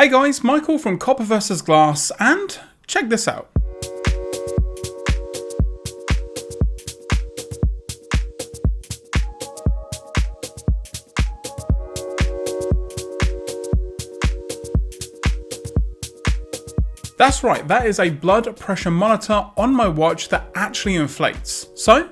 Hey guys, Michael from Copper vs Glass, and check this out. That's right, that is a blood pressure monitor on my watch that actually inflates. So,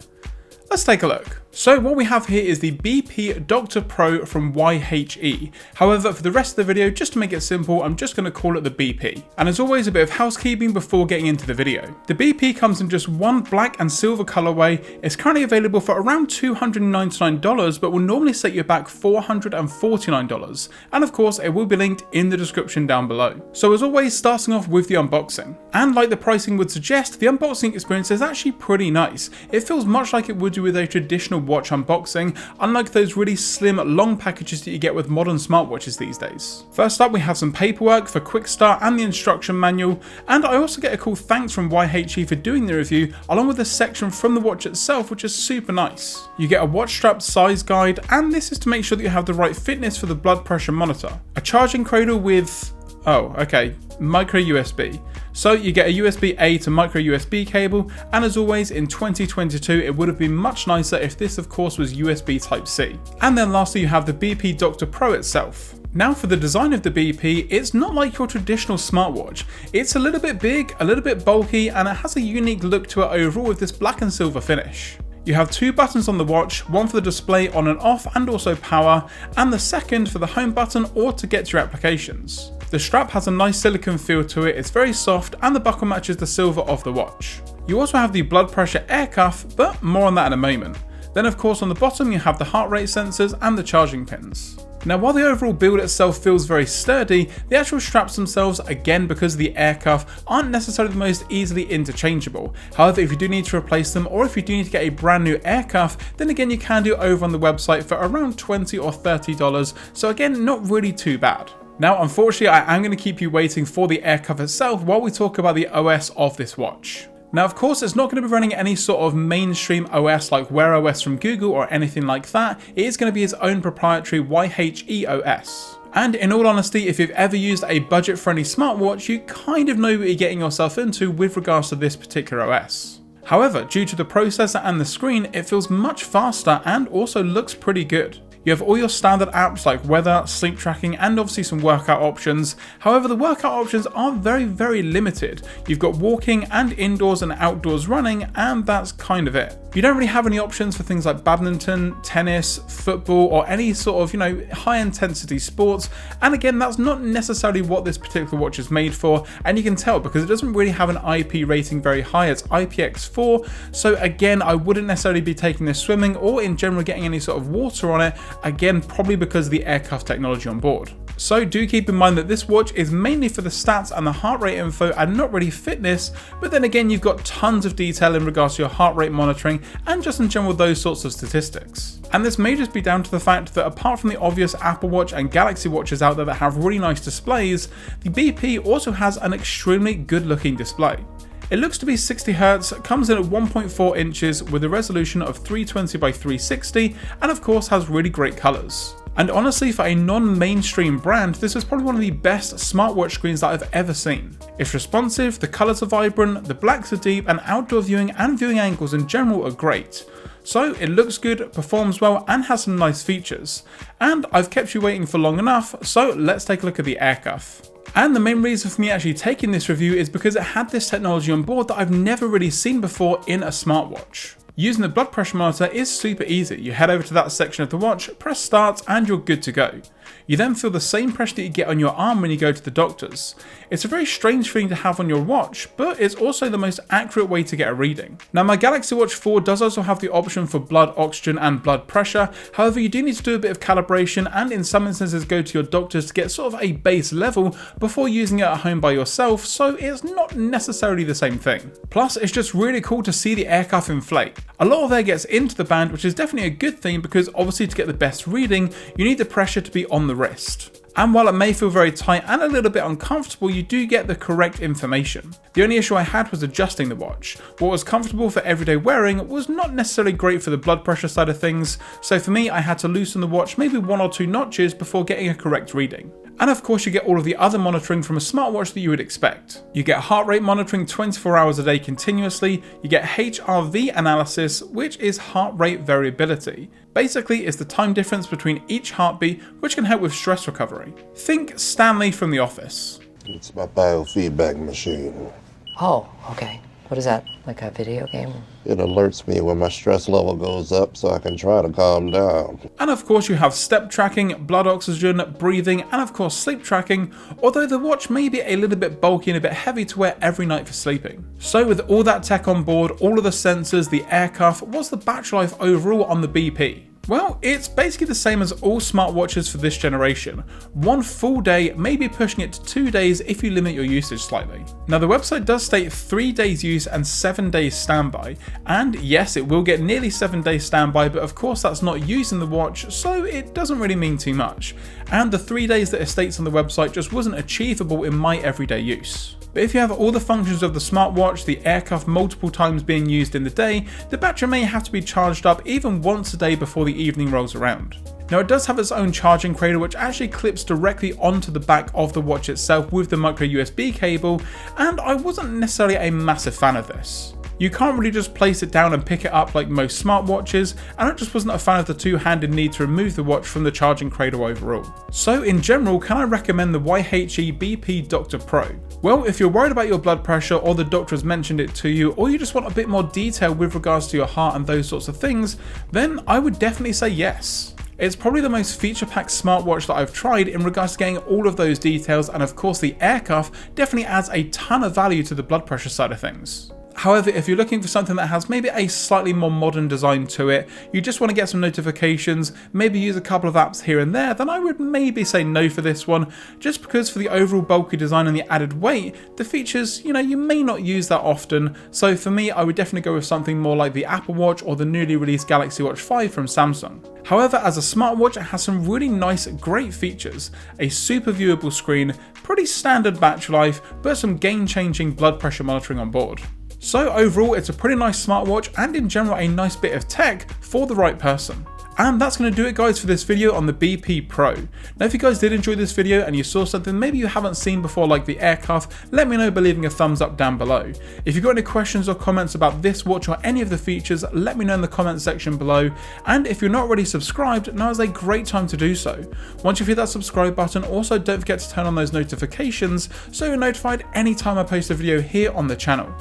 let's take a look. So what we have here is the BP Doctor Pro from YHE. However, for the rest of the video, just to make it simple, I'm just going to call it the BP. And as always, a bit of housekeeping before getting into the video. The BP comes in just one black and silver colorway. It's currently available for around $299, but will normally set you back $449. And of course, it will be linked in the description down below. So as always, starting off with the unboxing. And like the pricing would suggest, the unboxing experience is actually pretty nice. It feels much like it would do with a traditional watch unboxing, unlike those really slim long packages that you get with modern smartwatches these days. First up, we have some paperwork for quick start and the instruction manual, and I also get a cool thanks from YHE for doing the review, along with a section from the watch itself, which is super nice. You get a watch strap size guide, and this is to make sure that you have the right fitness for the blood pressure monitor. A charging cradle with micro USB. So you get a USB-A to micro USB cable, and as always in 2022 it would have been much nicer if this of course was USB Type-C. And then lastly you have the BP Doctor Pro itself. Now for the design of the BP, it's not like your traditional smartwatch. It's a little bit big, a little bit bulky, and it has a unique look to it overall with this black and silver finish. You have two buttons on the watch, one for the display on and off and also power, and the second for the home button or to get to your applications. The strap has a nice silicone feel to it, it's very soft, and the buckle matches the silver of the watch. You also have the blood pressure Aircuff, but more on that in a moment. Then of course on the bottom you have the heart rate sensors and the charging pins. Now while the overall build itself feels very sturdy, the actual straps themselves, again because of the Aircuff, aren't necessarily the most easily interchangeable. However, if you do need to replace them, or if you do need to get a brand new Aircuff, then again you can do it over on the website for around $20 or $30, so again not really too bad. Now unfortunately I am going to keep you waiting for the Aircuff itself while we talk about the OS of this watch. Now of course it's not going to be running any sort of mainstream OS like Wear OS from Google or anything like that. It is going to be its own proprietary YHE OS. And in all honesty, if you've ever used a budget-friendly smartwatch, you kind of know what you're getting yourself into with regards to this particular OS. However, due to the processor and the screen, it feels much faster and also looks pretty good. You have all your standard apps like weather, sleep tracking, and obviously some workout options. However, the workout options are very limited. You've got walking and indoors and outdoors running, and that's kind of it. You don't really have any options for things like badminton, tennis, football, or any sort of, high intensity sports. And again, that's not necessarily what this particular watch is made for, and you can tell because it doesn't really have an IP rating very high. It's IPX4, so again, I wouldn't necessarily be taking this swimming or in general getting any sort of water on it. Again, probably because of the Aircuff technology on board. So do keep in mind that this watch is mainly for the stats and the heart rate info and not really fitness, but then again you've got tons of detail in regards to your heart rate monitoring and just in general those sorts of statistics. And this may just be down to the fact that apart from the obvious Apple Watch and Galaxy Watches out there that have really nice displays, the BP also has an extremely good looking display. It looks to be 60Hz, comes in at 1.4 inches with a resolution of 320 by 360, and of course has really great colours. And honestly, for a non-mainstream brand, this is probably one of the best smartwatch screens that I've ever seen. It's responsive, the colours are vibrant, the blacks are deep, and outdoor viewing and viewing angles in general are great. So it looks good, performs well, and has some nice features. And I've kept you waiting for long enough, so let's take a look at the Aircuff. And the main reason for me actually taking this review is because it had this technology on board that I've never really seen before in a smartwatch. Using the blood pressure monitor is super easy. You head over to that section of the watch, press start, and you're good to go. You then feel the same pressure that you get on your arm when you go to the doctors. It's a very strange feeling to have on your watch, but it's also the most accurate way to get a reading. Now my Galaxy Watch 4 does also have the option for blood oxygen and blood pressure, however you do need to do a bit of calibration and in some instances go to your doctors to get sort of a base level before using it at home by yourself, so it's not necessarily the same thing. Plus it's just really cool to see the Aircuff inflate. A lot of air gets into the band, which is definitely a good thing because obviously to get the best reading you need the pressure to be on the wrist. And while it may feel very tight and a little bit uncomfortable, you do get the correct information. The only issue I had was adjusting the watch. What was comfortable for everyday wearing was not necessarily great for the blood pressure side of things, so for me I had to loosen the watch maybe 1 or 2 notches before getting a correct reading. And of course you get all of the other monitoring from a smartwatch that you would expect. You get heart rate monitoring 24 hours a day continuously, you get HRV analysis, which is heart rate variability. Basically, it's the time difference between each heartbeat, which can help with stress recovery. Think Stanley from The Office. It's my biofeedback machine. Oh, okay. What is that, like a video game? It alerts me when my stress level goes up so I can try to calm down. And of course you have step tracking, blood oxygen, breathing, and of course sleep tracking, although the watch may be a little bit bulky and a bit heavy to wear every night for sleeping. So with all that tech on board, all of the sensors, the Aircuff, what's the battery life overall on the BP? Well, it's basically the same as all smartwatches for this generation. 1 full day, maybe pushing it to 2 days if you limit your usage slightly. Now the website does state 3 days use and 7 days standby, and yes, it will get nearly 7 days standby, but of course that's not using the watch, so it doesn't really mean too much. And the 3 days that it states on the website just wasn't achievable in my everyday use. But if you have all the functions of the smartwatch, the Aircuff multiple times being used in the day, the battery may have to be charged up even once a day before the evening rolls around. Now it does have its own charging cradle which actually clips directly onto the back of the watch itself with the micro USB cable, and I wasn't necessarily a massive fan of this. You can't really just place it down and pick it up like most smartwatches, and I just wasn't a fan of the two-handed need to remove the watch from the charging cradle overall. So in general, can I recommend the YHE BP Doctor Pro? Well, if you're worried about your blood pressure or the doctor has mentioned it to you, or you just want a bit more detail with regards to your heart and those sorts of things, then I would definitely say yes. It's probably the most feature-packed smartwatch that I've tried in regards to getting all of those details, and of course the Aircuff definitely adds a ton of value to the blood pressure side of things. However, if you're looking for something that has maybe a slightly more modern design to it, you just want to get some notifications, maybe use a couple of apps here and there, then I would maybe say no for this one, just because for the overall bulky design and the added weight, the features, you may not use that often, so for me I would definitely go with something more like the Apple Watch or the newly released Galaxy Watch 5 from Samsung. However, as a smartwatch it has some really nice, great features, a super viewable screen, pretty standard battery life, but some game-changing blood pressure monitoring on board. So overall, it's a pretty nice smartwatch and in general a nice bit of tech for the right person. And that's going to do it guys for this video on the BP Pro. Now if you guys did enjoy this video and you saw something maybe you haven't seen before like the Aircuff, let me know by leaving a thumbs up down below. If you've got any questions or comments about this watch or any of the features, let me know in the comment section below. And if you're not already subscribed, now is a great time to do so. Once you've hit that subscribe button, also don't forget to turn on those notifications so you're notified anytime I post a video here on the channel.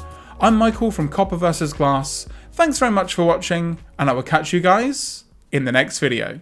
I'm Michael from Copper vs Glass, thanks very much for watching, and I will catch you guys in the next video.